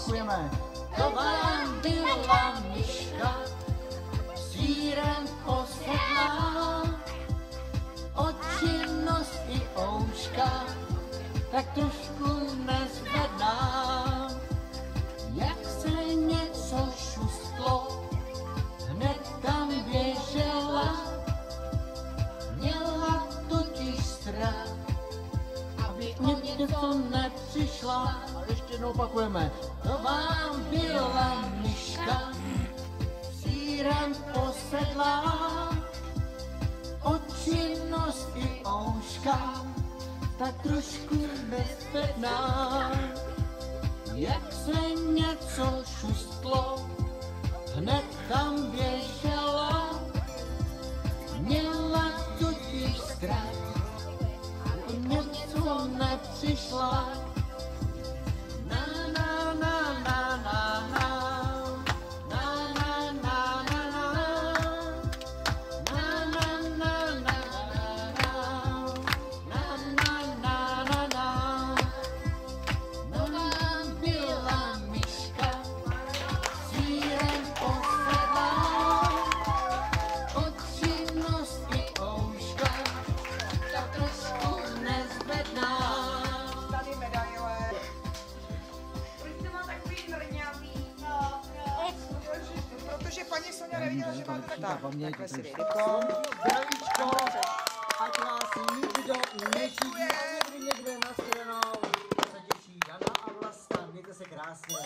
opakujeme. To vám byla myška, sírem posedlá, o činnost i ouška, tak trošku nezvedná. Jak se něco šustlo, hned tam běžela, měla totiž strach, aby o něco nepřišla. A ještě jednou opakujeme. To vám byla myška, sírem posedlá, o činnost i ouška, tak trošku nezvedná. Jak se něco šustlo, hned tam běžela, měla totiž strach, aby něco nepřišla. Na na na na na na. Protože paní Soňa neviděla, že máte takhle si vypom. Zdravíčko, ať vás nikdo nežije, někde na stranou. Se těší Jana a Vlasta, mějte se krásně.